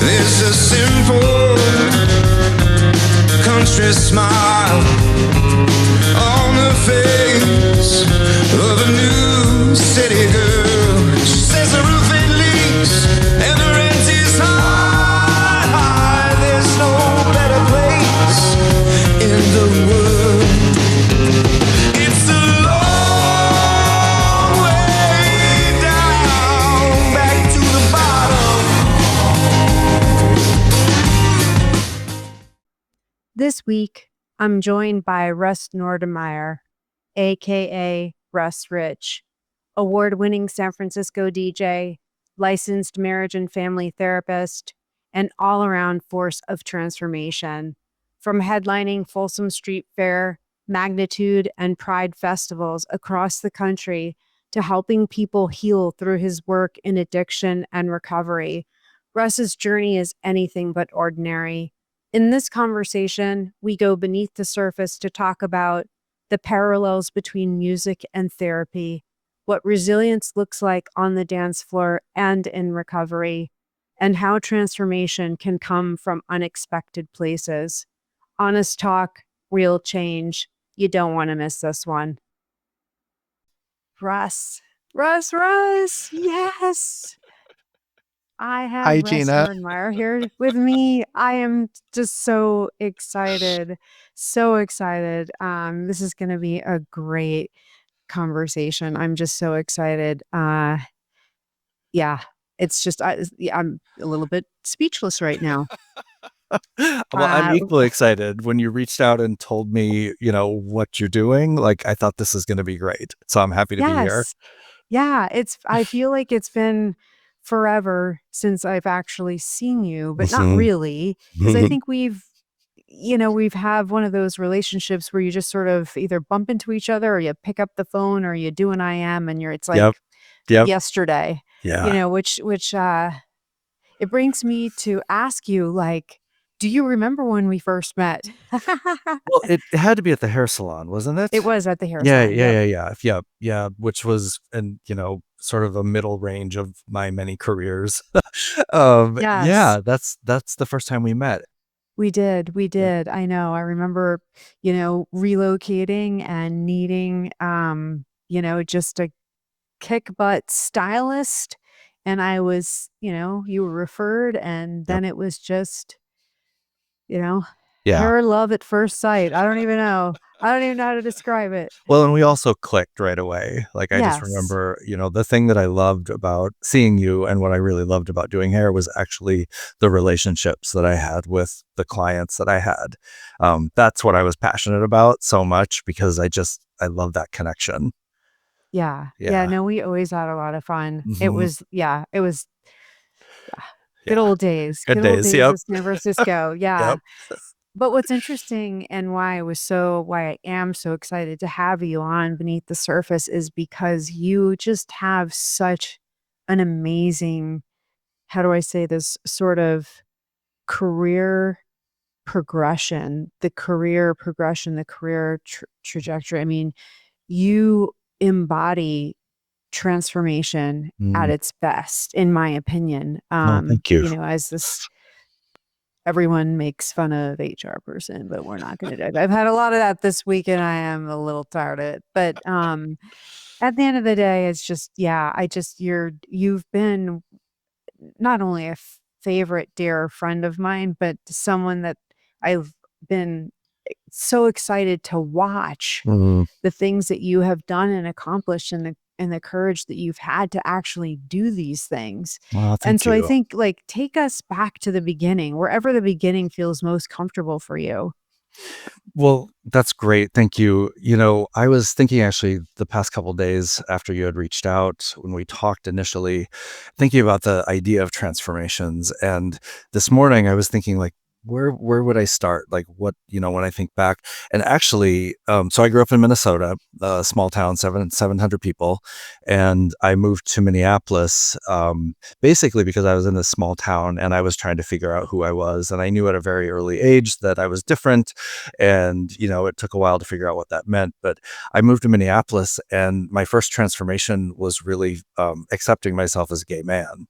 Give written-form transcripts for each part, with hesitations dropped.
There's a simple country smile on the face of a new city girl. She says the roof it leaks and the rent is high. There's no better place in the world. It's a long way down, back to the bottom. This week, I'm joined by Russ Nordmeyer, aka Russ Rich, award-winning San Francisco DJ, licensed marriage and family therapist, and all-around force of transformation. From headlining Folsom Street Fair, Magnitude, and Pride festivals across the country to helping people heal through his work in addiction and recovery, Russ's journey is anything but ordinary. In this conversation, we go beneath the surface to talk about the parallels between music and therapy, what resilience looks like on the dance floor and in recovery, and how transformation can come from unexpected places. Honest talk, real change. You don't want to miss this one. Russ. Yes. I have Hi, Russ Gina. Nordmeyer here with me. I am just so excited. This is going to be a great conversation. I'm just so excited. It's just, I'm a little bit speechless right now. Well, I'm equally excited. When you reached out and told me, what you're doing, like, I thought this is going to be great. So I'm happy to be here. Yeah, I feel like it's been forever since I've actually seen you, but not really, because I think we've have one of those relationships where you just sort of either bump into each other or you pick up the phone or you do an IM and it's like Yep. yesterday, Yeah. which it brings me to ask you, like, do you remember when we first met? Well, it had to be at the hair salon, wasn't it? It was at the hair salon. Yeah. Which was, sort of a middle range of my many careers. Yes. Yeah, that's the first time we met. We did. I know. I remember, relocating and needing, just a kick butt stylist. And I was, you were referred, and then it was just, hair love at first sight. I don't even know how to describe it. Well, and we also clicked right away. Like, I just remember, the thing that I loved about seeing you and what I really loved about doing hair was actually the relationships that I had with the clients that I had. That's what I was passionate about so much, because I love that connection. Yeah. No, we always had a lot of fun. Mm-hmm. It was good old days. Good days. Yep. Of San Francisco. Yeah. Yep. But what's interesting and why I am so excited to have you on Beneath the Surface is because you just have such an amazing, how do I say this, sort of career progression, the career trajectory. I mean, you embody transformation at its best, in my opinion. Thank you. As this, everyone makes fun of HR person, but we're not going to do it. I've had a lot of that this week, and I am a little tired of it. But at the end of the day, it's just, you've been not only a favorite dear friend of mine, but someone that I've been so excited to watch the things that you have done and accomplished, and the courage that you've had to actually do these things. And so I think, like, take us back to the beginning, wherever the beginning feels most comfortable for you. Well, that's great. Thank you. I was thinking, actually, the past couple of days after you had reached out, when we talked initially, thinking about the idea of transformations. And this morning I was thinking, like, where would I start? Like what, when I think back, and actually, so I grew up in Minnesota, a small town, 700 people. And I moved to Minneapolis, basically because I was in this small town and I was trying to figure out who I was. And I knew at a very early age that I was different. And, it took a while to figure out what that meant. But I moved to Minneapolis and my first transformation was really accepting myself as a gay man.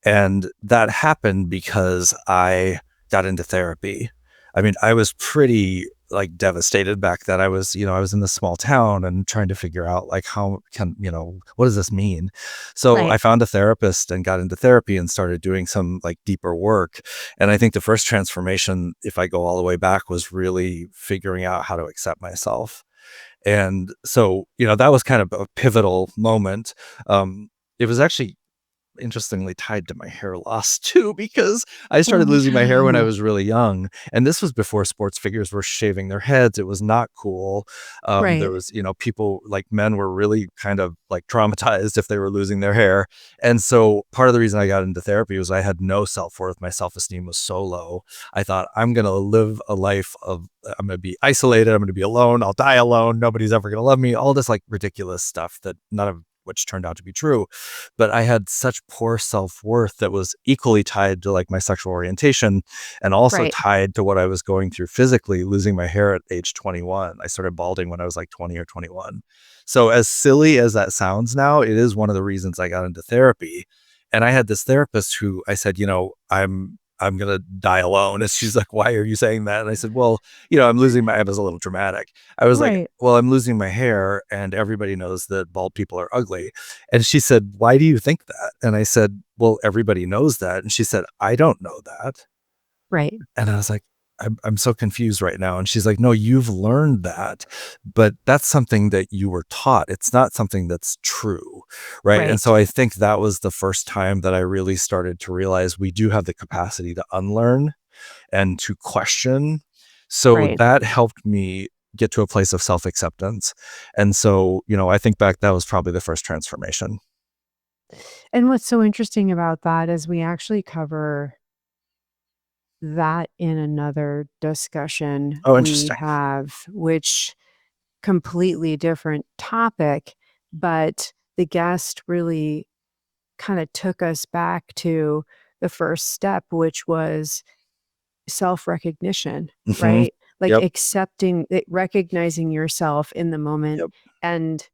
And that happened because I got into therapy. I mean, I was pretty like devastated back then. I was in this small town and trying to figure out like what does this mean? So I Right. found a therapist and got into therapy and started doing some like deeper work. And I think the first transformation, if I go all the way back, was really figuring out how to accept myself. And so, that was kind of a pivotal moment. It was actually interestingly tied to my hair loss too, because I started Oh, losing my hair when I no. was really young. And this was before sports figures were shaving their heads. It was not cool. There Right. was, people like men were really kind of like traumatized if they were losing their hair. And so part of the reason I got into therapy was I had no self-worth. My self-esteem was so low. I thought I'm going to live a life of, I'm going to be isolated. I'm going to be alone. I'll die alone. Nobody's ever going to love me. All this like ridiculous stuff that none of which turned out to be true. But I had such poor self-worth that was equally tied to like my sexual orientation and also Right. tied to what I was going through physically, losing my hair at age 21. I started balding when I was like 20 or 21. So as silly as that sounds now, it is one of the reasons I got into therapy. And I had this therapist who I said, I'm going to die alone. And she's like, why are you saying that? And I said, well, I'm losing I was a little dramatic. I was like, Right. well, I'm losing my hair and everybody knows that bald people are ugly. And she said, why do you think that? And I said, well, everybody knows that. And she said, I don't know that. Right. And I was like, I'm so confused right now. And she's like, no, you've learned that, but that's something that you were taught. It's not something that's true. Right. And so Right. I think that was the first time that I really started to realize we do have the capacity to unlearn and to question. So Right. that helped me get to a place of self-acceptance. And so, I think back, that was probably the first transformation. And what's so interesting about that is we actually cover that in another discussion Oh, we interesting. have, which completely different topic, but the guest really kind of took us back to the first step, which was self-recognition, Hmm. right? Like Yep. accepting it, recognizing yourself in the moment Yep. and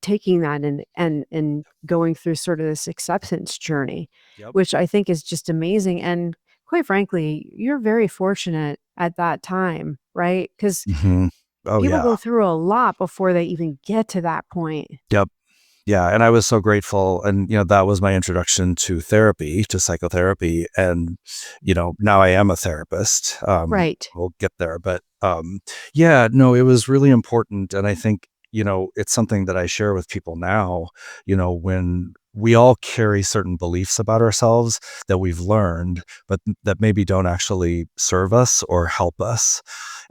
taking that and going through sort of this acceptance journey, Yep. which I think is just amazing. And quite frankly, you're very fortunate at that time, right? Because Hmm. Oh, people yeah. go through a lot before they even get to that point. Yep. Yeah. And I was so grateful. And, that was my introduction to therapy, to psychotherapy. And, now I am a therapist. Right. We'll get there. But yeah, no, it was really important. And I think, it's something that I share with people now, when we all carry certain beliefs about ourselves that we've learned, but that maybe don't actually serve us or help us.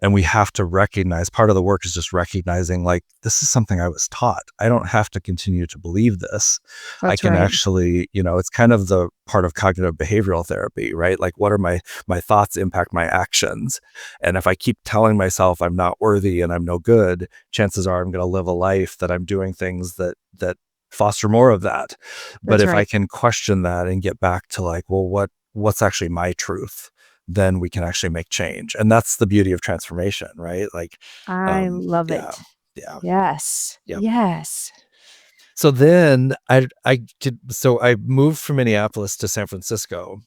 And we have to recognize, part of the work is just recognizing like, this is something I was taught. I don't have to continue to believe this. I That's can right. actually, it's kind of the part of cognitive behavioral therapy, right? Like what are my thoughts impact my actions. And if I keep telling myself I'm not worthy and I'm no good, chances are I'm going to live a life that I'm doing things that foster more of that. But That's if I right. can question that and get back to like, well, what's actually my truth? Then we can actually make change. And that's the beauty of transformation, right? Like, I love yeah, it. yeah, Yes. yeah. Yes. So then I moved from Minneapolis to San Francisco.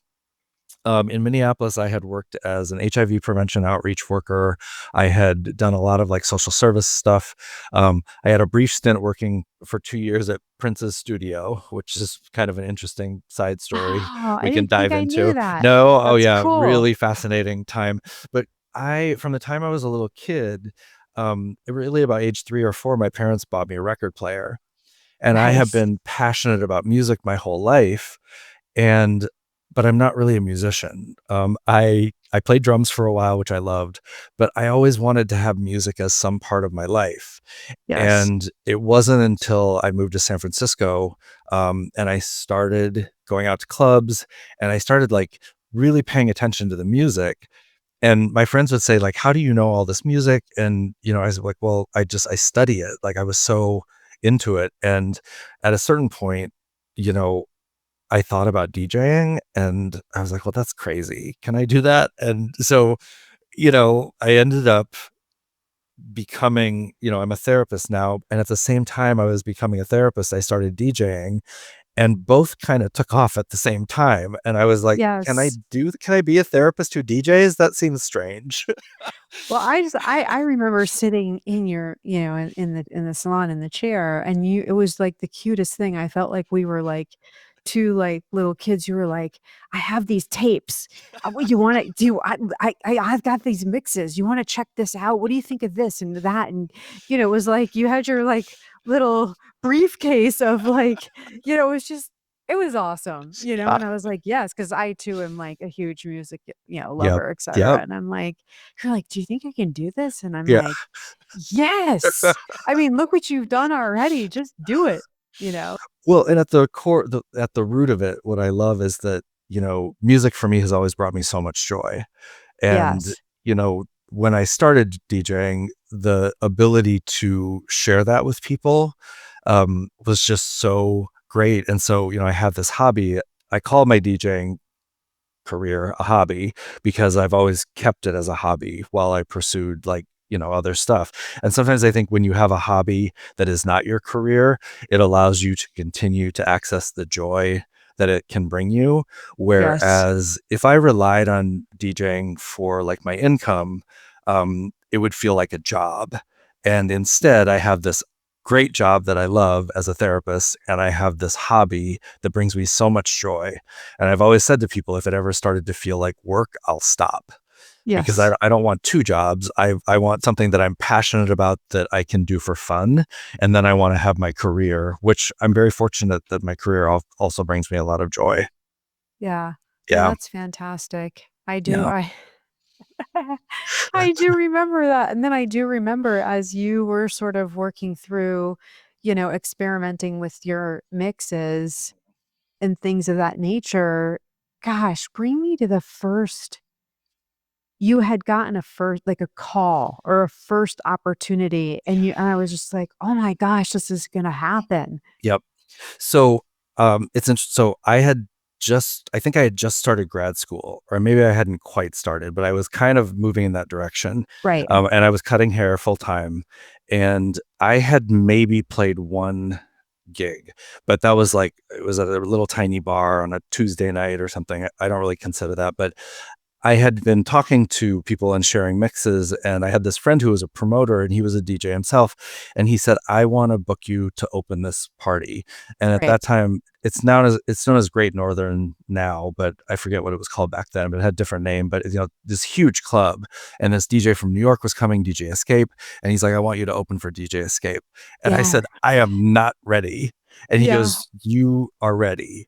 In Minneapolis, I had worked as an HIV prevention outreach worker. I had done a lot of like social service stuff. I had a brief stint working for 2 years at Prince's studio, which is kind of an interesting side story Oh, I we can didn't think dive I knew into. that. No, oh That's yeah, cool. really fascinating time. But from the time I was a little kid, really about age 3 or 4, my parents bought me a record player. And I have Nice. been passionate about music my whole life. And but I'm not really a musician. I played drums for a while, which I loved, but I always wanted to have music as some part of my life. Yes. And it wasn't until I moved to San Francisco, and I started going out to clubs, and I started like really paying attention to the music And my friends would say, like, how do you know all this music? And, I was like, well, I study it. Like, I was so into it. And at a certain point, I thought about DJing and I was like, well, that's crazy. Can I do that? And so, I ended up becoming, I'm a therapist now. And at the same time I was becoming a therapist, I started DJing, and both kind of took off at the same time. And I was like, Yes. can I be a therapist who DJs? That seems strange. Well, I remember sitting in your, in the salon in the chair, and it was like the cutest thing. I felt like we were like two like little kids. You were like, I have these tapes. What you want to do? I've got these mixes. You want to check this out? What do you think of this and that? And it was like you had your like little briefcase of like, it was just it was awesome, Uh, and I was like, yes, because I too am like a huge music, yep. lover, et cetera. Yep. And I'm like, you're like, "Do you think I can do this?" And I'm Yeah. like, "Yes. I mean, look what you've done already. Just do it." You know? Well, and at the core, at the root of it, what I love is that, music for me has always brought me so much joy. And, Yes. when I started DJing, the ability to share that with people was just so great. And so, I have this hobby. I call my DJing career a hobby because I've always kept it as a hobby while I pursued, like, other stuff. And sometimes I think when you have a hobby that is not your career, it allows you to continue to access the joy that it can bring you. Yes. Whereas if I relied on DJing for like my income, it would feel like a job. And instead, I have this great job that I love as a therapist, and I have this hobby that brings me so much joy. And I've always said to people, if it ever started to feel like work, I'll stop, because Yes. I don't want two jobs. I want something that I'm passionate about that I can do for fun. And then I want to have my career, which I'm very fortunate that my career also brings me a lot of joy. Yeah. No, Yeah. that's fantastic. I do Yeah. I I do remember that, and then I do remember as you were sort of working through, experimenting with your mixes and things of that nature. Gosh, bring me to the first you had gotten a first like a call or a first opportunity, and I was just like, "Oh my gosh, this is gonna happen." Yep. So, it's interesting. So I think I had just started grad school, or maybe I hadn't quite started, but I was kind of moving in that direction. Right. And I was cutting hair full time, and I had maybe played one gig, but that was like, it was at a little tiny bar on a Tuesday night or something. I don't really consider that, but I had been talking to people and sharing mixes, and I had this friend who was a promoter, and he was a DJ himself, and he said, "I want to book you to open this party." And at Right. that time, it's known as Great Northern now, but I forget what it was called back then. But it had a different name. But this huge club, and this DJ from New York was coming, DJ Escape, and he's like, "I want you to open for DJ Escape." And I Yeah. said, "I am not ready." And he Yeah. goes, "You are ready."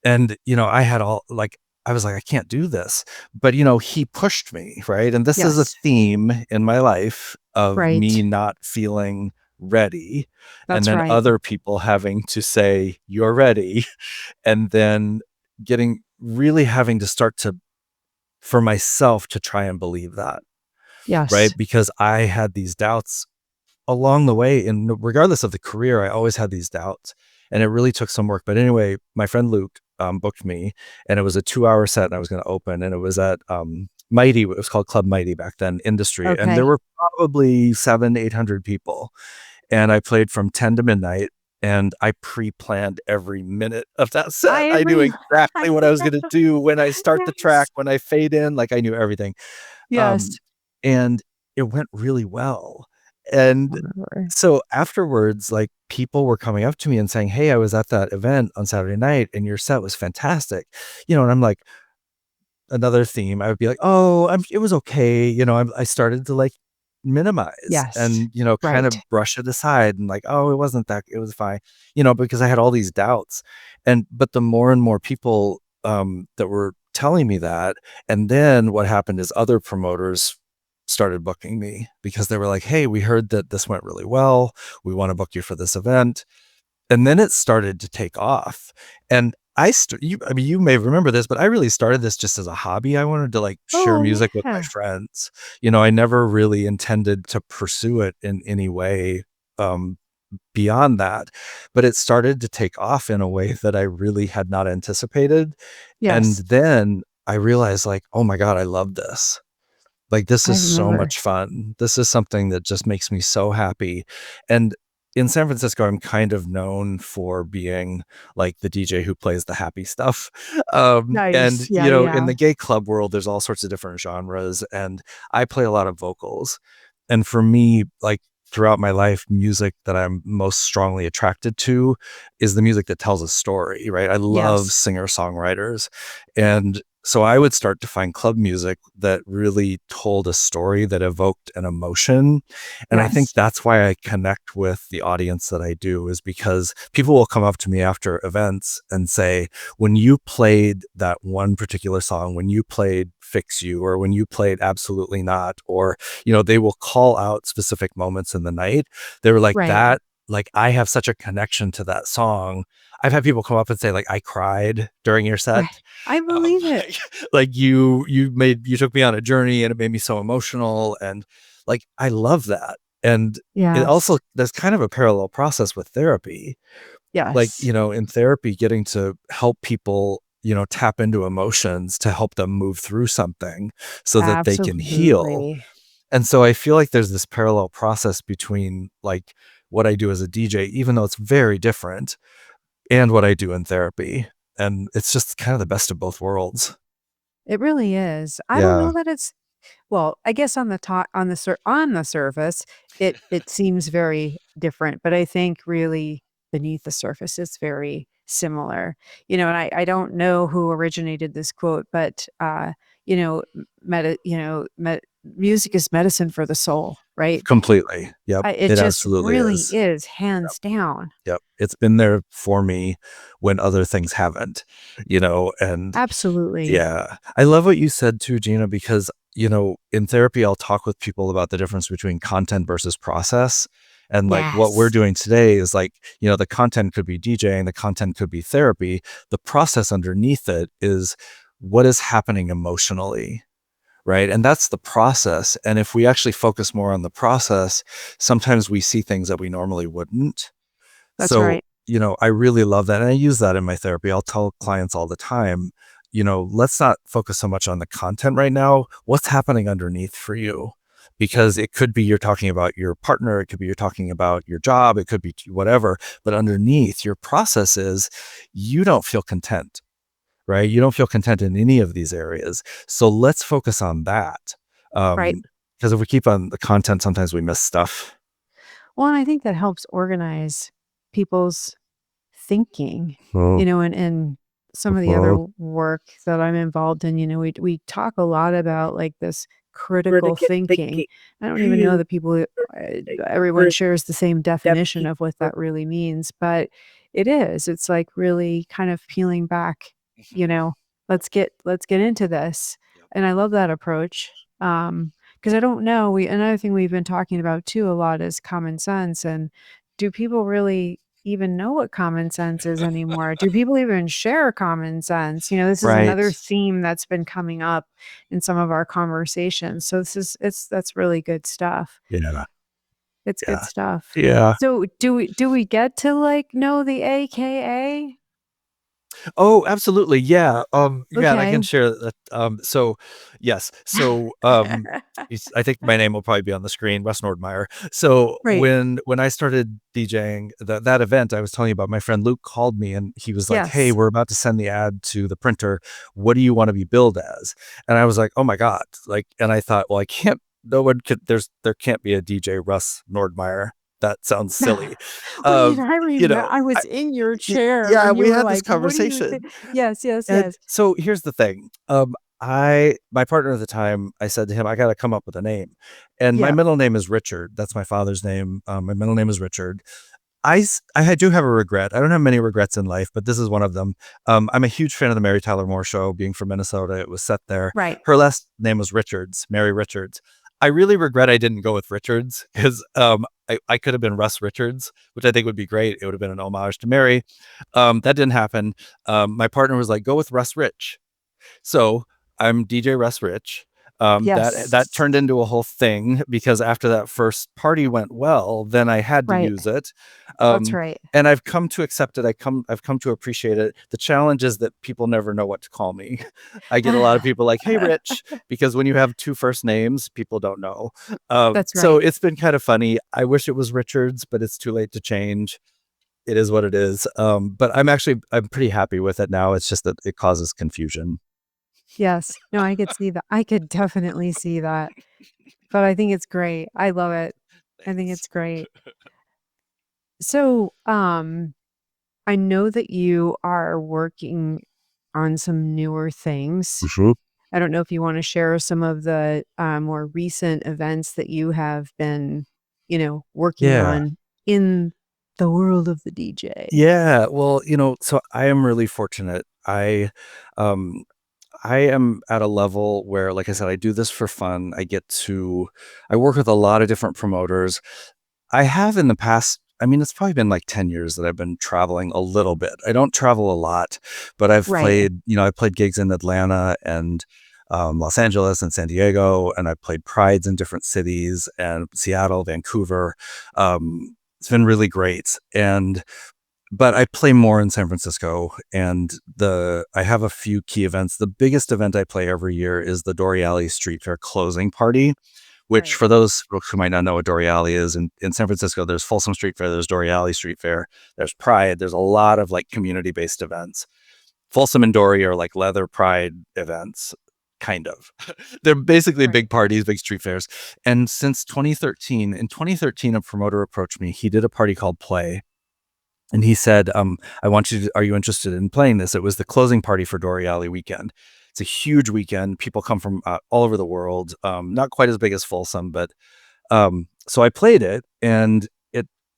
And, I had all like, I was like, I can't do this. But, he pushed me, right? And this is a Yes. theme in my life of me Right. not feeling ready, and That's then right. other people having to say, "You're ready." And then really having to start to, for myself, to try and believe that, Yes. right? Because I had these doubts along the way, and regardless of the career, I always had these doubts, and it really took some work. But anyway, my friend Luke booked me, and it was a 2-hour set, and I was going to open, and it was at Mighty. It was called Club Mighty back then, Industry, and there Okay. were probably 700-800 people, and I played from 10 to midnight. And I pre-planned every minute of that set. I I knew re exactly I what I was going to do when I start the track, Yes. when I fade in, like I knew everything. Yes. Um, and it went really well. And Whatever. so afterwards, like, people were coming up to me and saying, "Hey, I was at that event on Saturday night and your set was fantastic." And I'm like, another theme, I would be like, "Oh, it was okay." I started to like minimize Yes. and, kind Right. of brush it aside and like, "Oh, it was fine," because I had all these doubts. But the more and more people that were telling me that, and then what happened is other promoters started booking me because they were like, "Hey, we heard that this went really well. We want to book you for this event." And then it started to take off. And you may remember this, but I really started this just as a hobby. I wanted to like share Oh, music with my yeah. friends. I never really intended to pursue it in any way um, beyond that, but it started to take off in a way that I really had not anticipated. And Yes, then I realized like, oh my God, I love this. Like, this I is so remember. much fun. This is something that just makes me so happy. And in San Francisco, I'm kind of known for being like the DJ who plays the happy stuff. And, Nice. Yeah, in yeah. the gay club world, there's all sorts of different genres, and I play a lot of vocals. And for me, like throughout my life, music that I'm most strongly attracted to is the music that tells a story, right? I love Yes. singer-songwriters. And so I would start to find club music that really told a story that evoked an emotion. And I think Yes. that's why I connect with the audience that I do, is because people will come up to me after events and say, when you played that one particular song, when you played Fix You, or when you played Absolutely Not, or, they will call out specific moments in the night. They were like, Right. that, like, I have such a connection to that song. I've had people come up and say, like, I cried during your set. Right. I Um, believe it. like you took me on a journey and it made me so emotional. And like, I love that. And it Yes. also, there's kind of a parallel process with therapy. Like, Yes. in therapy, getting to help people, tap into emotions to help them move through something so that they can heal. Absolutely. And so I feel like there's this parallel process between like what I do as a DJ, even though it's very different, and what I do in therapy. And it's just kind of the best of both worlds. It really is. I don't Yeah. know that it's well, I guess on the top on the surface, it seems very different, but I think really beneath the surface, it's very similar. And I don't know who originated this quote, but you know, music is medicine for the soul, right? Completely. Yep. It It just absolutely really is. is Yep. hands down. Yep. It's been there for me when other things haven't, and Absolutely. yeah. I love what you said too, Gina, because, in therapy, I'll talk with people about the difference between content versus process. And like what we're Yes. doing today is like, the content could be DJing, the content could be therapy. The process underneath it is what is happening emotionally. Right. And that's the process. And if we actually focus more on the process, sometimes we see things that we normally wouldn't. That's So, right. I really love that. And I use that in my therapy. I'll tell clients all the time, let's not focus so much on the content right now. What's happening underneath for you? Because it could be you're talking about your partner, it could be you're talking about your job, it could be whatever. But underneath, your process is you don't feel content, right? You don't feel content in any of these areas. So let's focus on that. Right. Because if we keep on the content, sometimes we miss stuff. Well, and I think that helps organize people's thinking, Oh, and some of the other oh. work that I'm involved in, we talk a lot about like this critical thinking. I don't even know that everyone shares the same definition of what that really means, but it's like really kind of peeling back, you know, let's get into this. Yep. And I love that approach. Because I don't know, another thing we've been talking about too a lot is common sense. And do people really even know what common sense is anymore? Do people even share common sense? This is Right. another theme that's been coming up in some of our conversations. So that's really good stuff. Yeah. It's good Yeah. stuff. Yeah. So do we get to like know the AKA? Oh, absolutely. Yeah. Yeah, and I Okay. can share that. So yes. So, I think my name will probably be on the screen, Russ Nordmeyer. So Right. when I started DJing that event I was telling you about, my friend Luke called me and he was like, "Hey, Yes. we're about to send the ad to the printer. What do you want to be billed as?" And I was like, "Oh my God." Like, and I thought, well, I can't, no one could, there can't be a DJ Russ Nordmeyer. That sounds silly. Wait, Um, I you remember know, I was in your chair yeah, when you we were had this like, "What do you think?" conversation. Yes, yes, And yes. so here's the thing. My partner at the time, I said to him, I got to come up with a name. And my Yep. middle name is Richard. That's my father's name. My middle name is Richard. I do have a regret. I don't have many regrets in life, but this is one of them. I'm a huge fan of the Mary Tyler Moore Show. Being from Minnesota, it was set there. Right. Her last name was Richards, Mary Richards. I really regret I didn't go with Richards, because I could have been Russ Richards, which I think would be great. It would have been an homage to Mary. That didn't happen. My partner was like, go with Russ Rich. So I'm DJ Russ Rich. That Yes. turned into a whole thing, because after that first party went well, then I had to Right. use it. That's right. And I've come to accept it. I've come to appreciate it. The challenge is that people never know what to call me. I get a lot of people like, "Hey, Rich," because when you have two first names, people don't know. That's So right. it's been kind of funny. I wish it was Richards, but it's too late to change. It is what it is. But I'm pretty happy with it now. It's just that it causes confusion. Yes. No, I could see that. I could definitely see that. But I think it's great. I love it. I think Thanks. it's great. So, I know that you are working on some newer things. Mhm. I don't know if you want to share some of the more recent events that you have been, working Yeah. on in the world of the DJ. Yeah. Well, so I am really fortunate. Um, I am at a level where, like I said, I do this for fun. I work with a lot of different promoters. I have in the past, I mean, it's probably been like 10 years that I've been traveling a little bit. I don't travel a lot, but Right. I played gigs in Atlanta and Los Angeles and San Diego, and I played prides in different cities and Seattle, Vancouver. It's been really great. But I play more in San Francisco, and I have a few key events. The biggest event I play every year is the Dory Alley Street Fair closing party, which, Right. for those folks who might not know what Dory Alley is, in San Francisco, there's Folsom Street Fair, there's Dory Alley Street Fair, there's Pride, there's a lot of like community-based events. Folsom and Dory are like leather pride events, kind of. They're basically Right. big parties, big street fairs. And since 2013, a promoter approached me. He did a party called Play. And he said, are you interested in playing this? It was the closing party for Dory Alley weekend. It's a huge weekend. People come from all over the world. Not quite as big as Folsom, but so I played it, and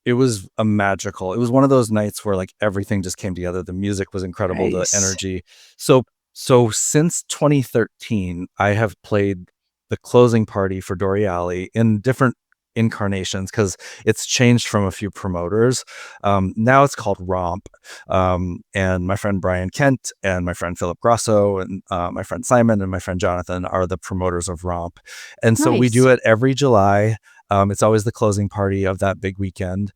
it was it was one of those nights where like everything just came together. The music was incredible, the Nice. energy. So since 2013, I have played the closing party for Dory Alley in different incarnations, because it's changed from a few promoters. Now it's called Romp. And my friend Brian Kent and my friend Philip Grosso and my friend Simon and my friend Jonathan are the promoters of Romp. And so we Nice. do it every July. It's always the closing party of that big weekend.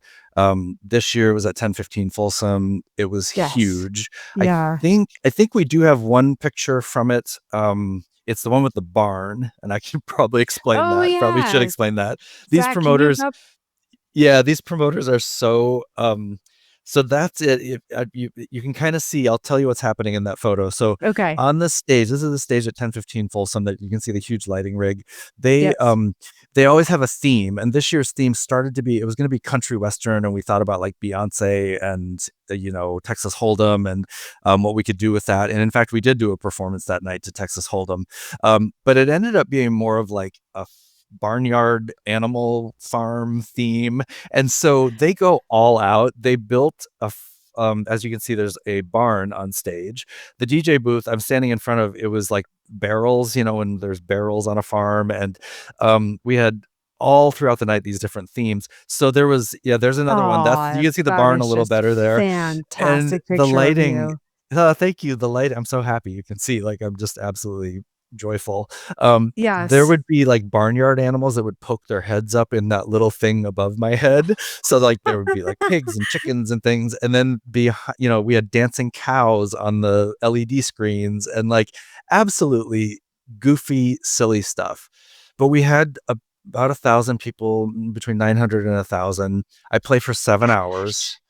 This year it was at 1015 Folsom. It was Yes. huge. Yeah. I think we do have one picture from it. It's the one with the barn, and I can probably explain Oh, that. Probably should yeah. explain that. These Zach, can you promoters, help? yeah, these promoters are so that's it. You can kind of see, I'll tell you what's happening in that photo. So Okay. on the stage, this is the stage at 1015 Folsom, that you can see the huge lighting rig. They Yes. they always have a theme, and this year's theme started to be, it was going to be country western, and we thought about like Beyonce and Texas Hold'em, and what we could do with that. And in fact, we did do a performance that night to Texas Hold'em. But it ended up being more of like a barnyard animal farm theme. And so they go all out. They built as you can see, there's a barn on stage. The DJ booth I'm standing in front of, it was like barrels, and there's barrels on a farm. And we had all throughout the night these different themes. So there's another one. Oh, You can see the that barn a is little just better there. And fantastic the picture of lighting, you. thank you. The light, I'm so happy. You can see, like, I'm just absolutely joyful. There Yes. would be like barnyard animals that would poke their heads up in that little thing above my head. So like there would be like pigs and chickens and things. And then we had dancing cows on the LED screens, and like absolutely goofy, silly stuff. But we had about 1,000 people, between 900 and 1,000. I play for 7 hours.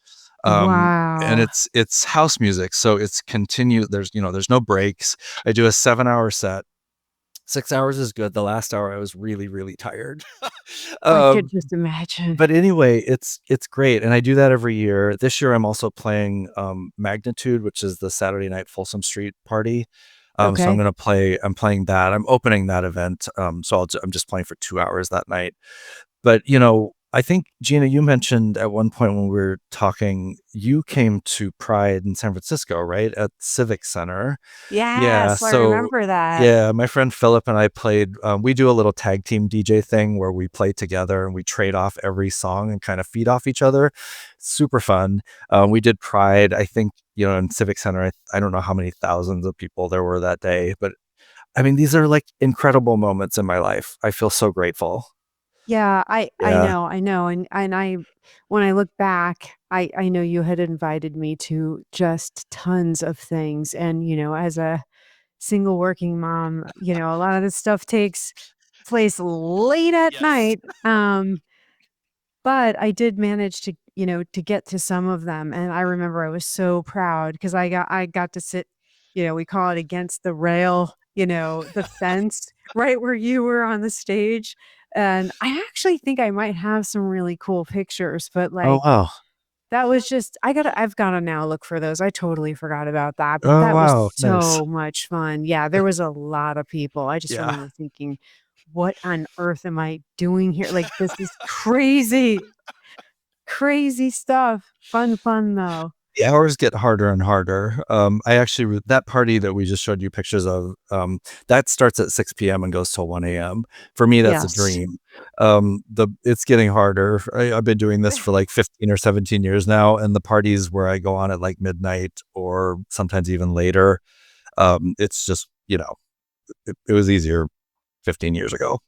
And Wow. it's house music, so it's continued. There's no breaks. I do a 7-hour set. 6 hours is good. The last hour I was really, really tired. I could um, just imagine. but anyway, it's great, and I do that every year. This year I'm also playing Magnitude, which is the Saturday night Folsom Street party. So Okay. I'm playing that. I'm opening that event. I'm just playing for 2 hours that night. But I think, Gina, you mentioned at one point when we were talking, you came to Pride in San Francisco, right? At Civic Center. Yeah. Yes, I So, remember that. yeah, my friend Philip and I played, we do a little tag team DJ thing where we play together and we trade off every song and kind of feed off each other. Super fun. We did Pride, I think, in Civic Center. I don't know how many thousands of people there were that day, but I mean, these are like incredible moments in my life. I feel so grateful. Yeah, I Yeah. know, I know, and I when I look back, I know you had invited me to just tons of things, and, as a single working mom, a lot of this stuff takes place late at Yes. night, but I did manage to get to some of them, and I remember I was so proud because I got to sit, we call it against the rail, the fence right where you were on the stage, and I actually think I might have some really cool pictures, but, Oh, like, wow. that was just I've gotta now look for those. I totally forgot about that, but Oh, that was wow. Nice. so much fun. Yeah, there was a lot of people. I just Yeah. remember thinking, "What on earth am I doing here? Like, this is crazy." Crazy stuff. Fun, fun, though. The hours get harder and harder. I actually that party that we just showed you pictures of, that starts at 6 p.m. and goes till 1 a.m. For me, that's a Yes. dream. It's getting harder. I've been doing this for like 15 or 17 years now, and the parties where I go on at like midnight or sometimes even later, it's just, it was easier 15 years ago.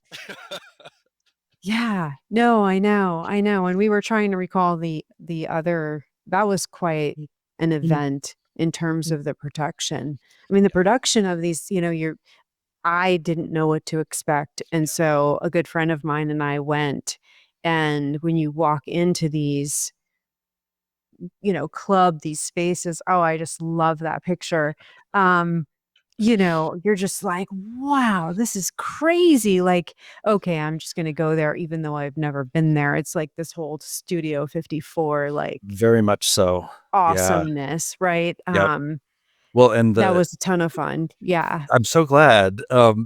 Yeah. No, I know, and we were trying to recall the other that was quite an event in terms of the production. I mean, the production of these, I didn't know what to expect, and so a good friend of mine and I went, and when you walk into these, club, these spaces, oh, I just love that picture. Um, you're just like, "Wow, this is crazy." Like, "Okay, I'm just gonna go there even though I've never been there." It's like this whole Studio 54, like, Very much so. Yeah. awesomeness, right? Yep. Well, and That the was a ton of fun. Yeah. I'm so glad.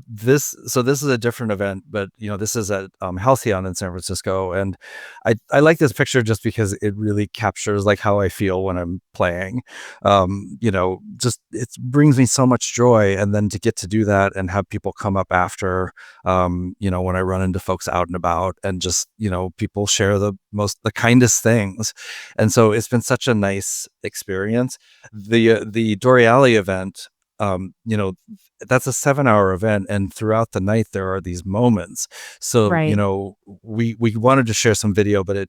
This is a different event, but this is at Halcyon in San Francisco, and I like this picture just because it really captures like how I feel when I'm playing. Just it brings me so much joy, and then to get to do that and have people come up after, when I run into folks out and about, and just people share the kindest things, and so it's been such a nice experience. The Dory Alley event, um, you know, that's a 7-hour event, and throughout the night there are these moments. So, Right. we wanted to share some video, but it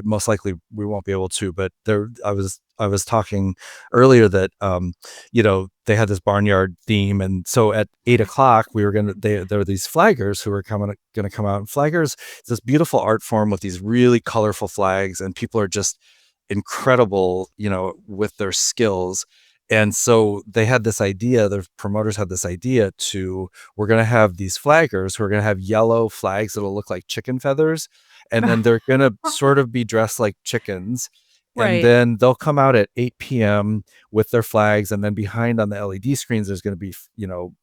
most likely we won't be able to. But I was talking earlier that they had this barnyard theme, and so at 8 o'clock we were there were these flaggers who were gonna come out. And flaggers, it's this beautiful art form with these really colorful flags, and people are just incredible, with their skills. And so they had this idea, the promoters had this idea we're going to have these flaggers who are going to have yellow flags that'll look like chicken feathers. And then they're going to sort of be dressed like chickens. And Right. then they'll come out at 8 p.m. with their flags. And then behind on the LED screens, there's going to be,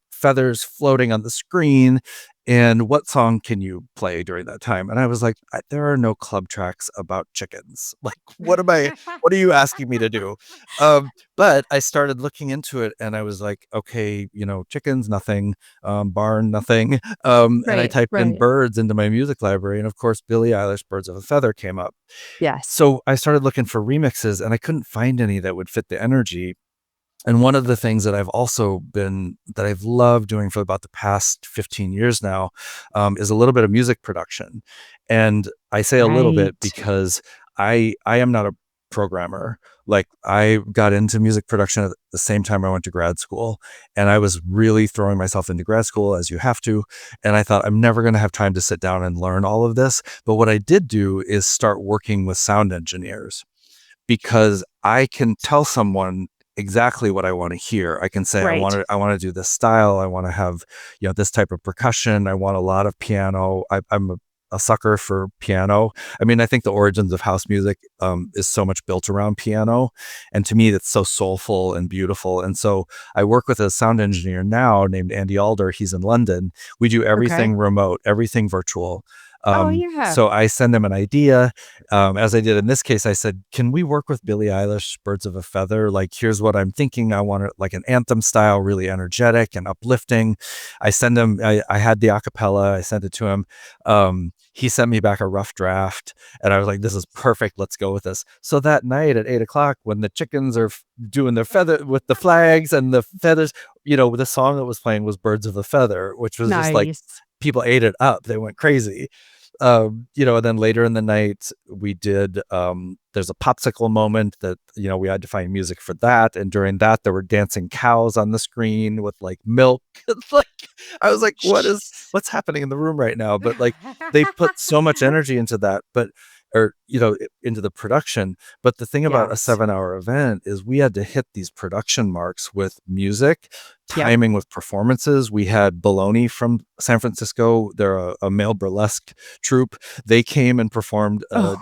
feathers floating on the screen. And what song can you play during that time? And I was like, there are no club tracks about chickens. Like, what are you asking me to do? But I started looking into it, and I was like, okay, chickens, nothing, barn, nothing. And I Right, typed in right. birds into my music library, and of course, Billie Eilish, Birds of a Feather came up. Yes. So I started looking for remixes, and I couldn't find any that would fit the energy. And one of the things that I've loved doing for about the past 15 years now, is a little bit of music production. And I say a little bit Right. because I am not a programmer. Like, I got into music production at the same time I went to grad school, and I was really throwing myself into grad school, as you have to. And I thought, I'm never going to have time to sit down and learn all of this. But what I did do is start working with sound engineers, because I can tell someone exactly what I want to hear. I can say, Right. I want to do this style. I want to have, this type of percussion. I want a lot of piano. I'm a sucker for piano. I mean, I think the origins of house music, is so much built around piano. And to me, that's so soulful and beautiful. And so I work with a sound engineer now named Andy Alder. He's in London. We do Okay. everything remote, everything virtual. Yeah. So I send them an idea. As I did in this case, I said, can we work with Billie Eilish, Birds of a Feather? Like, here's what I'm thinking. I want it like an anthem style, really energetic and uplifting. I send him, I had the acapella, I sent it to him. He sent me back a rough draft and I was like, this is perfect. Let's go with this. So that night at 8 o'clock, when the chickens are doing their feather with the flags and the feathers, the song that was playing was Birds of a Feather, which was just like, Nice. people ate it up. They went crazy. And then later in the night we did, there's a popsicle moment that, we had to find music for that. And during that, there were dancing cows on the screen with like milk. It's like, I was like, what's happening in the room right now? But like, they put so much energy into that, into the production. But the thing about a Yes. 7-hour event is we had to hit these production marks with music, Yep. timing with performances. We had Baloney from San Francisco. They're a male burlesque troupe. They came and performed a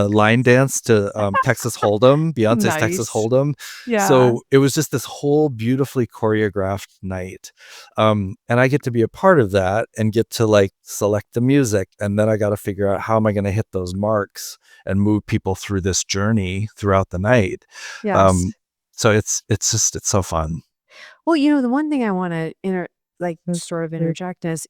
line dance to Texas Hold'em, Beyonce's Texas Nice. Hold'em. Yeah. So it was just this whole beautifully choreographed night. And I get to be a part of that and get to like select the music. And then I got to figure out how am I going to hit those marks and move people through this journey throughout the night. Yes. So it's so fun. Well, the one thing I want to sort of interject is,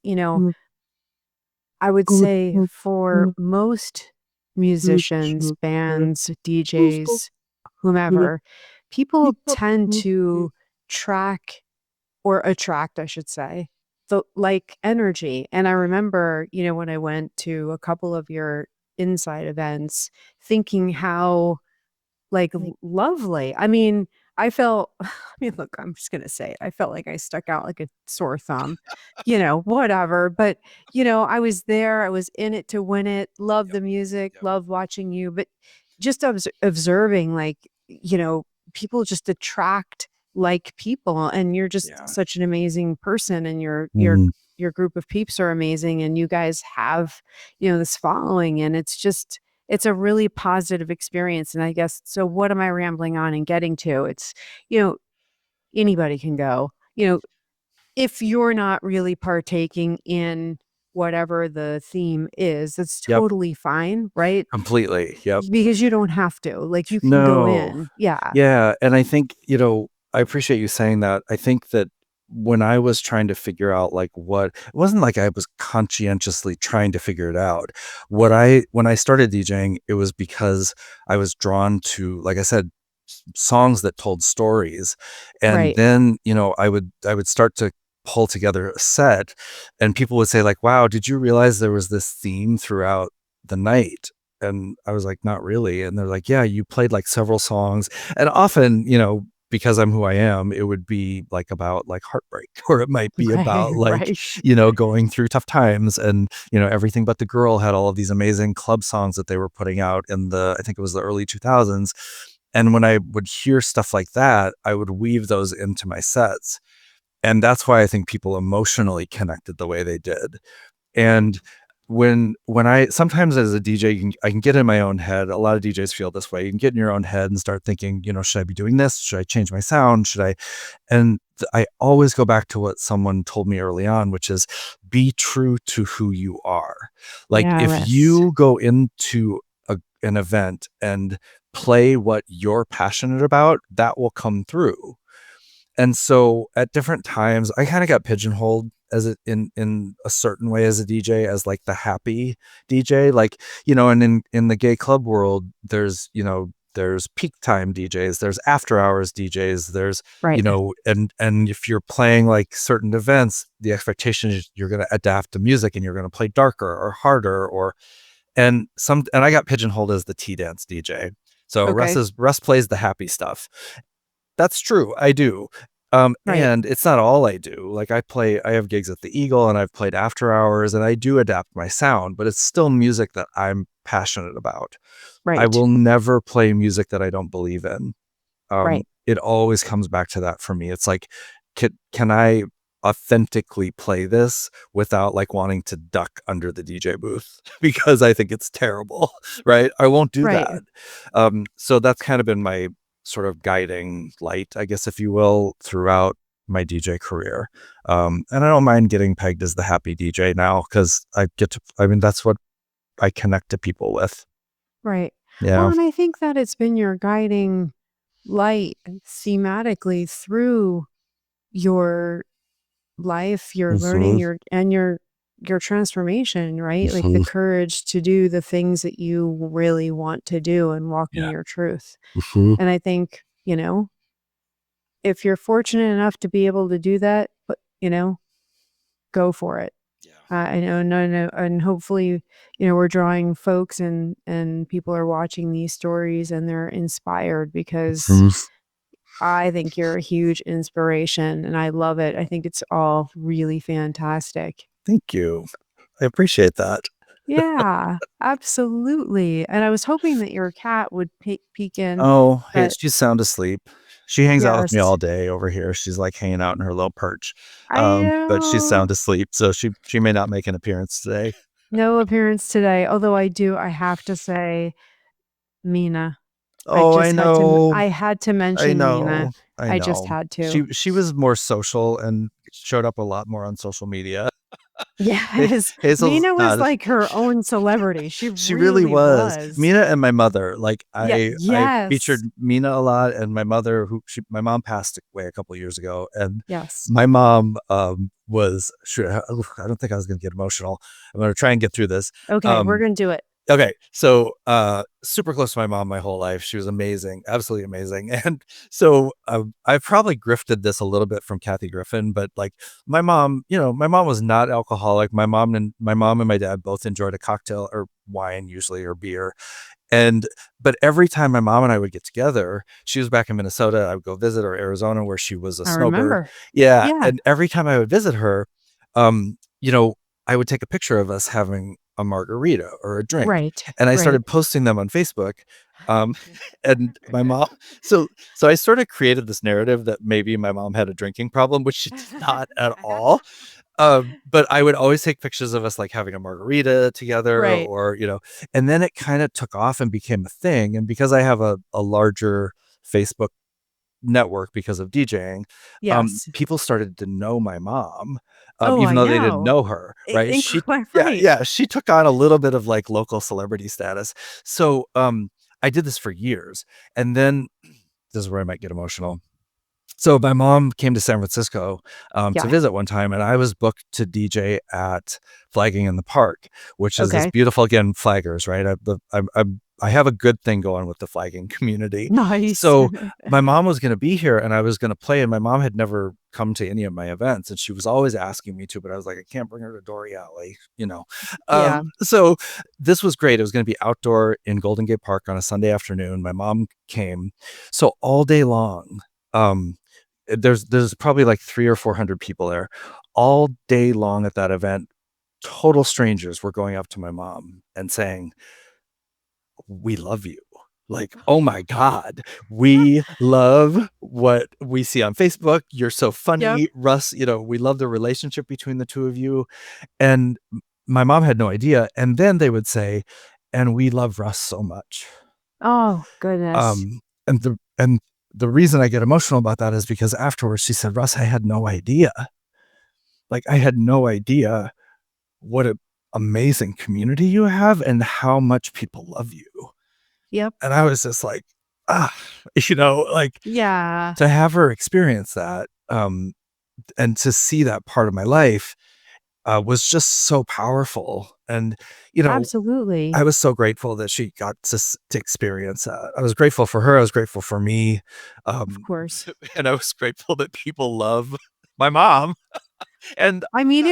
I would say for most musicians, bands, DJs, whomever, people tend to attract, I should say, the like energy. And I remember, when I went to a couple of your Inside events, thinking how lovely. I mean, look, I'm just gonna say it. I felt like I stuck out like a sore thumb, whatever. But, I was there, I was in it to win it, love the music, love watching you, but just observing people just attract like people, and you're just such an amazing person, and your group of peeps are amazing, and you guys have, this following, and it's a really positive experience. And I guess, so what am I rambling on and getting to? It's, anybody can go, if you're not really partaking in whatever the theme is, that's totally fine, right? Completely. Yep. Because you don't have to, like, you can go No. in. Yeah. Yeah. And I think, I appreciate you saying that. I think that when I was trying to figure out it wasn't like I was conscientiously trying to figure it out. When I started DJing, it was because I was drawn to, like I said, songs that told stories. And Right. then, I would start to pull together a set and people would say like, wow, did you realize there was this theme throughout the night? And I was like, not really. And they're like, yeah, you played like several songs. And often, because I'm who I am, it would be like about like heartbreak, or it might be about like, Right. going through tough times. And, Everything But the Girl had all of these amazing club songs that they were putting out in I think it was the early 2000s. And when I would hear stuff like that, I would weave those into my sets. And that's why I think people emotionally connected the way they did. And when I sometimes as a DJ, I can get in my own head. A lot of DJs feel this way. You can get in your own head and start thinking, should I be doing this? Should I change my sound? Should I? And I always go back to what someone told me early on, which is be true to who you are. Like if you go into an event and play what you're passionate about, that will come through. And so at different times, I kind of got pigeonholed in a certain way as a DJ, as like the happy DJ, like, and in the gay club world, there's peak time DJs, there's after hours DJs, there's, and if you're playing like certain events, the expectation is you're going to adapt to music and you're going to play darker or harder and I got pigeonholed as the tea dance DJ. So Russ plays the happy stuff. That's true. I do. And it's not all I do. Like I have gigs at the Eagle and I've played after hours and I do adapt my sound, but it's still music that I'm passionate about. I will never play music that I don't believe in. It always comes back to that for me. It's like, can I authentically play this without like wanting to duck under the DJ booth because I think it's terrible, right? I won't do that. So that's kind of been my sort of guiding light, I guess, if you will, throughout my DJ career. And I don't mind getting pegged as the happy DJ now because that's what connect to people with. Right. Yeah. Well, and I think that it's been your guiding light thematically through your life, your learning, your transformation, right? Like the courage to do the things that you really want to do and walk in your truth. And I think, if you're fortunate enough to be able to do that, but go for it. I know, no, and hopefully, we're drawing folks and people are watching these stories and they're inspired because I think you're a huge inspiration and I love it. I think it's all really fantastic. Thank you. I appreciate that. Yeah, absolutely. And I was hoping that your cat would peek in, Oh, hey, but she's sound asleep. She hangs out with me yes, all day over here. She's like hanging out in her little perch. I But she's know. sound asleep, so she may not make an appearance today. No appearance today, although I have to say, Mina. Oh, I know. I had to I mention Mina. know. I I just know. had to. She was more social and showed up a lot more on social media. Yes. Hazel's Mina was not. like her own celebrity. She She really really was. was. Mina and my mother, like Yeah, I featured yes. Mina a lot, and my mother, my mom passed away a couple years ago, and Yes. my mom was sure. I don't think I was going to get emotional. I'm going to try and get through this. Okay, we're gonna do it. Okay, so super close to my mom my whole life. She was amazing, absolutely amazing. And so I've probably grifted this a little bit from Kathy Griffin, but like my mom, my mom was not alcoholic. My mom and my dad both enjoyed a cocktail or wine usually or beer. But every time my mom and I would get together, she was back in Minnesota. I would go visit her, Arizona, where she was a I snowbird. remember. Yeah, Yeah. and every time I would visit her, um, I would take a picture of us having a margarita or a drink. Right. And I Right. started posting them on Facebook. And my mom, so I sort of created this narrative that maybe my mom had a drinking problem, which she did not at all. But I would always take pictures of us like having a margarita together Right. or, and then it kind of took off and became a thing. And because I have a larger Facebook network because of DJing, Yes. people started to know my mom, Oh, even I though they didn't know. know her, right? Right. Yeah, she took on a little bit of like local celebrity status. So I did this for years. And then this is where I might get emotional. So my mom came to San Francisco to Yeah. visit one time, and I was booked to DJ at Flagging in the Park, which is this Okay. beautiful, again, flaggers, right? I have a good thing going with the flagging community. Nice. So my mom was going to be here and I was going to play, and my mom had never come to any of my events, and she was always asking me to, but I was like, I can't bring her to Dory Alley, Yeah. So this was great. It was going to be outdoor in Golden Gate Park on a Sunday afternoon. My mom came. So all day long, there's probably like 300 or 400 people there all day long at that event. Total strangers were going up to my mom and saying, "We love you." Like, oh my God, we love what we see on Facebook. You're so funny, Yep. Russ. We love the relationship between the two of you. And my mom had no idea. And then they would say, "And we love Russ so much." Oh, goodness. And the reason I get emotional about that is because afterwards she said, "Russ, I had no idea. Like, I had no idea what an amazing community you have and how much people love you." Yep. And I was just like, like Yeah. to have her experience that, and to see that part of my life, was just so powerful. And, Absolutely. I was so grateful that she got to experience that. I was grateful for her. I was grateful for me. Of course. And I was grateful that people love my mom. And I mean,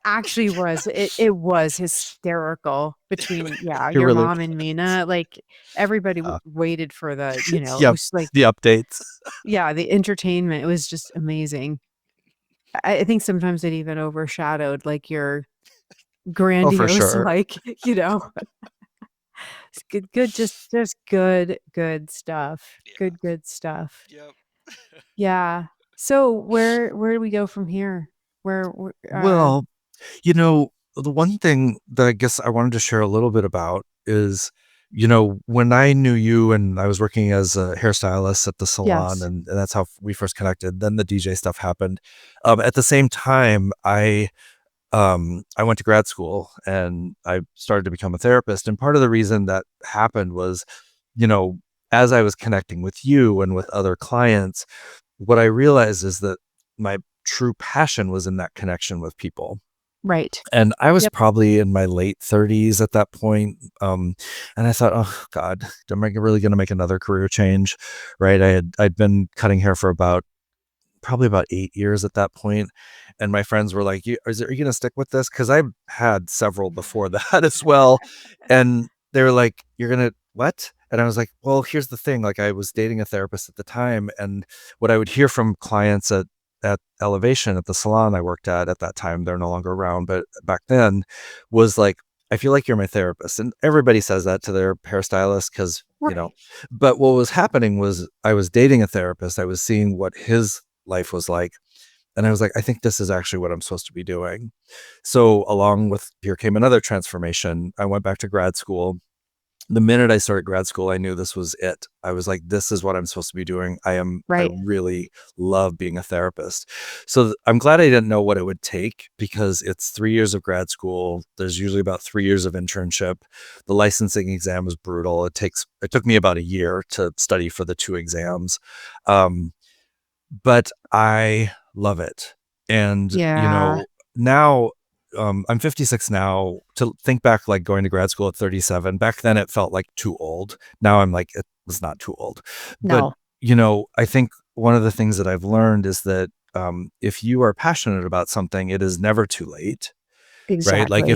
actually was it was hysterical between it your really, mom and Mina. Like everybody waited for the it yep, was like the updates. the entertainment. It was just amazing. I think sometimes it even overshadowed like your Oh, for grandiose sure. it's good just good stuff. Yeah. Good stuff. Yep. Yeah. So where do we go from here? Where Well, the one thing that I guess I wanted to share a little bit about is, when I knew you and I was working as a hairstylist at the salon, yes. and that's how we first connected. Then the DJ stuff happened. At the same time, I I went to grad school and I started to become a therapist. And part of the reason that happened was, as I was connecting with you and with other clients, what I realized is that my true passion was in that connection with people. Right. And I was Yep. probably in my late 30s at that point. And I thought, oh God, am I really going to make another career change? Right. I'd been cutting hair for probably about 8 years at that point. And my friends were like, are you going to stick with this? Because I had several before that as well. And they were like, you're going to what? And I was like, well, here's the thing. Like, I was dating a therapist at the time. And what I would hear from clients at Elevation, at the salon I worked at that time, they're no longer around, but back then, was like, I feel like you're my therapist. And everybody says that to their hairstylist because, Right. but what was happening was I was dating a therapist. I was seeing what his life was like. And I was like, I think this is actually what I'm supposed to be doing. So along with, here came another transformation. I went back to grad school. The minute I started grad school, I knew this was it. I was like, this is what I'm supposed to be doing. I Right. really love being a therapist. So I'm glad I didn't know what it would take, because it's 3 years of grad school. There's usually about 3 years of internship. The licensing exam is brutal. It took me about a year to study for the 2 exams. But I love it. And, Yeah. now, I'm 56 now. To think back, like going to grad school at 37, back then it felt like too old. Now I'm like, it was not too old. But, No. I think one of the things that I've learned is that, if you are passionate about something, it is never too late, right? Like Exactly.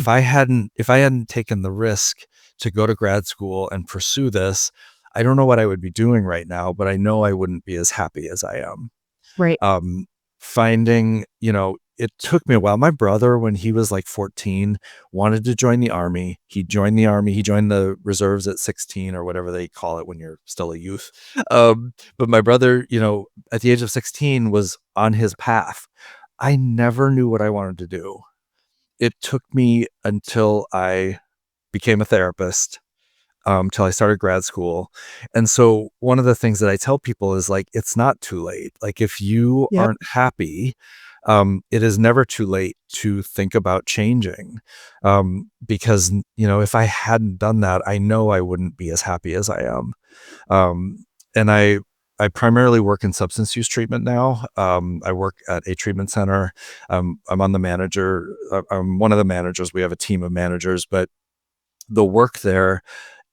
if I hadn't taken the risk to go to grad school and pursue this, I don't know what I would be doing right now, but I know I wouldn't be as happy as I am. Right. Finding, it took me a while. My brother, when he was like 14, wanted to join the army. He joined the army. He joined the reserves at 16 or whatever they call it when you're still a youth. But my brother, at the age of 16 was on his path. I never knew what I wanted to do. It took me until I became a therapist, till I started grad school. And so one of the things that I tell people is like, it's not too late. Like if you Yep. aren't happy, it is never too late to think about changing. Because, if I hadn't done that, I know I wouldn't be as happy as I am. And I primarily work in substance use treatment now. I work at a treatment center. I'm I'm one of the managers. We have a team of managers, but the work there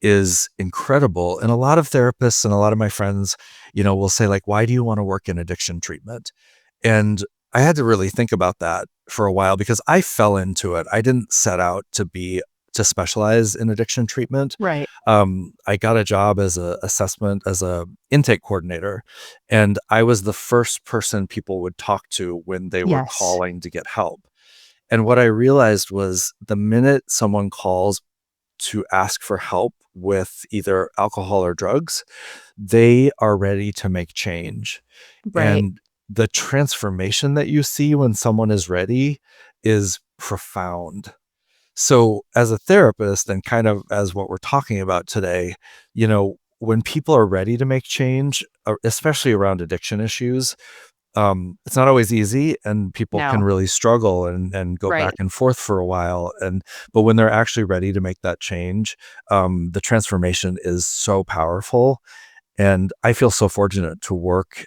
is incredible. And a lot of therapists and a lot of my friends, will say like, why do you want to work in addiction treatment? And I had to really think about that for a while, because I fell into it. I didn't set out to specialize in addiction treatment. Right. I got a job as a intake coordinator, and I was the first person people would talk to when they were Yes. calling to get help. And what I realized was the minute someone calls to ask for help with either alcohol or drugs, they are ready to make change. Right. And the transformation that you see when someone is ready is profound. So as a therapist, and kind of as what we're talking about today, when people are ready to make change, especially around addiction issues, it's not always easy, and people can No. really struggle and go back Right. and forth for a while. But when they're actually ready to make that change, the transformation is so powerful. And I feel so fortunate to work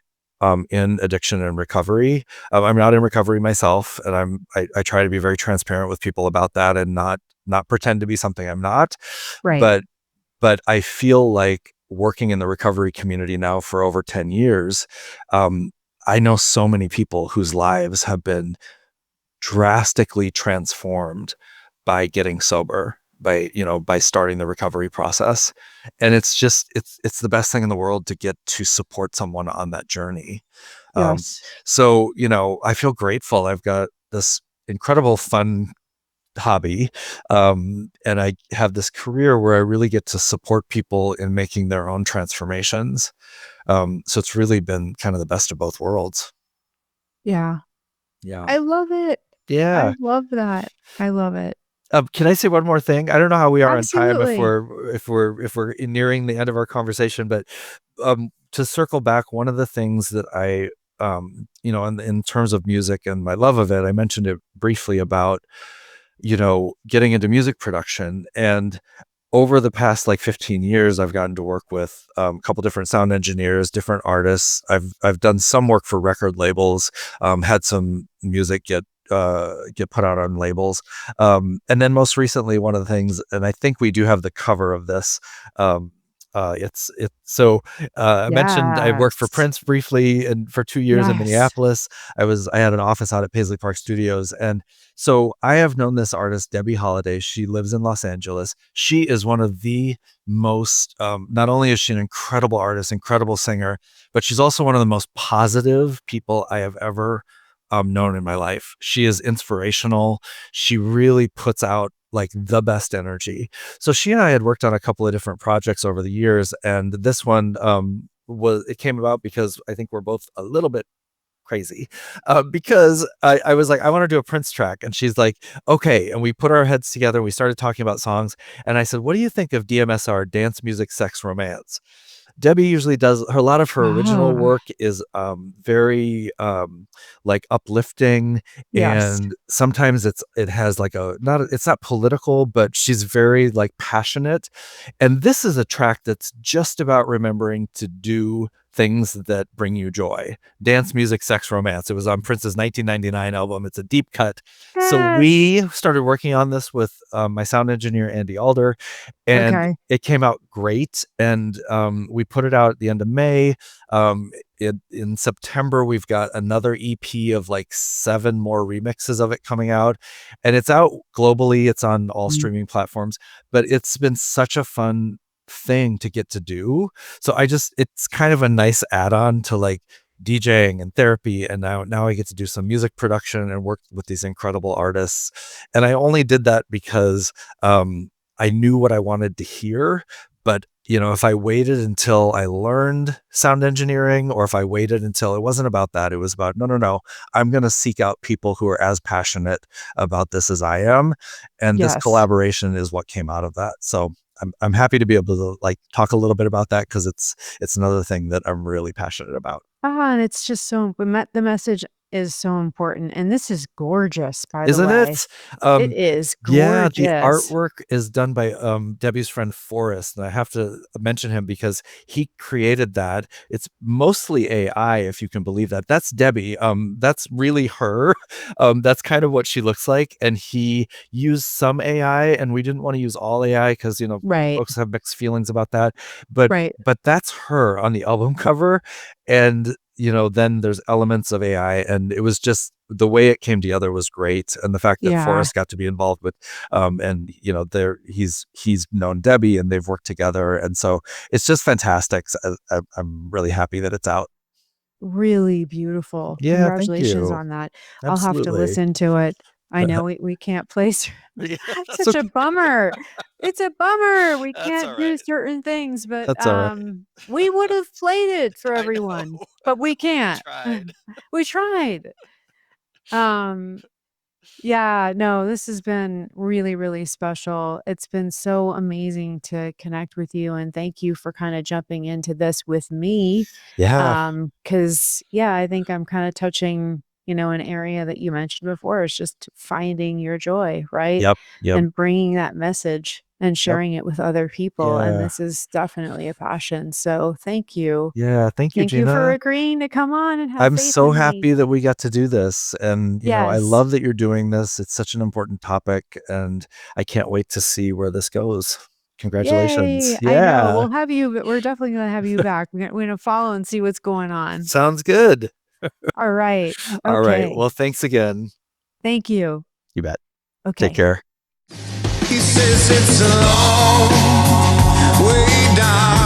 in addiction and recovery. I'm not in recovery myself, and I try to be very transparent with people about that and not pretend to be something I'm not. Right. But I feel like working in the recovery community now for over 10 years, I know so many people whose lives have been drastically transformed by getting sober, by starting the recovery process. And it's the best thing in the world to get to support someone on that journey. Yes. So, I feel grateful. I've got this incredible fun hobby. And I have this career where I really get to support people in making their own transformations. So it's really been kind of the best of both worlds. Yeah. Yeah. I love it. I Yeah. love that. I love it. Can I say one more thing? I don't know how we are on time, Absolutely. if we're nearing the end of our conversation, but to circle back, one of the things that I in terms of music and my love of it, I mentioned it briefly about, getting into music production. And over the past like 15 years, I've gotten to work with a couple different sound engineers, different artists. I've done some work for record labels, had some music get put out on labels. And then most recently, one of the things, and I think we do have the cover of this. I mentioned I worked for Prince briefly and for 2 years in Minneapolis. I had an office out at Paisley Park Studios. And so I have known this artist, Debbie Holiday. She lives in Los Angeles. She is one of the most, not only is she an incredible artist, incredible singer, but she's also one of the most positive people I have ever known in my life. She is inspirational. She really puts out like the best energy. So she and I had worked on a couple of different projects over the years. And this one it came about because I think we're both a little bit crazy because I was like, I want to do a Prince track. And she's like, okay. And we put our heads together and we started talking about songs. And I said, what do you think of DMSR, dance, music, sex, romance? Debbie usually does a lot of her original work is very like uplifting, and sometimes it has like it's not political, but she's very like passionate. And this is a track that's just about remembering to do things that bring you joy. Dance, music, sex, romance. It was on Prince's 1999 album. It's a deep cut. So we started working on this with my sound engineer, Andy Alder, and it came out great. And we put it out at the end of May. In September, we've got another EP of like 7 more remixes of it coming out. And it's out globally. It's on all streaming platforms. But it's been such a fun thing to get to do. So it's kind of a nice add-on to like DJing and therapy. And now I get to do some music production and work with these incredible artists. And I only did that because I knew what I wanted to hear. But if I waited until I learned sound engineering, or if I waited until it wasn't about that, it was about, no, I'm going to seek out people who are as passionate about this as I am. And this collaboration is what came out of that. So I'm happy to be able to like talk a little bit about that, because it's another thing that I'm really passionate about. And it's just the message is so important. And this is gorgeous, by the way. Isn't it? It is gorgeous. Yeah, the artwork is done by Debbie's friend Forrest. And I have to mention him because he created that. It's mostly AI, if you can believe that. That's Debbie. That's really her. That's kind of what she looks like. And he used some AI, and we didn't want to use all AI because, folks have mixed feelings about that. But that's her on the album cover. And then there's elements of AI, and it was just the way it came together was great. And the fact that Forrest got to be involved with, he's known Debbie and they've worked together. And so it's just fantastic. So I'm really happy that it's out. Really beautiful. Yeah, congratulations on that. Absolutely. I'll have to listen to it. I know we can't place. It's such a bummer. It's a bummer. We can't do certain things, but we would have played it for everyone, but we can't. We tried. This has been really, really special. It's been so amazing to connect with you, and thank you for kind of jumping into this with me. Because I think I'm kind of touching an area that you mentioned before. Is just finding your joy, right? Yep. And bringing that message and sharing it with other people. And this is definitely a passion. So thank you. Yeah. Thank you, Gina. Thank you for agreeing to come on and have I'm faith so in happy me. that we got to do this. And, I love that you're doing this. It's such an important topic, and I can't wait to see where this goes. Congratulations. Yay. Yeah. I know. We're definitely going to have you back. We're going to follow and see what's going on. Sounds good. All right. Okay. All right. Well, thanks again. Thank you. You bet. Okay. Take care. He says it's a long way down.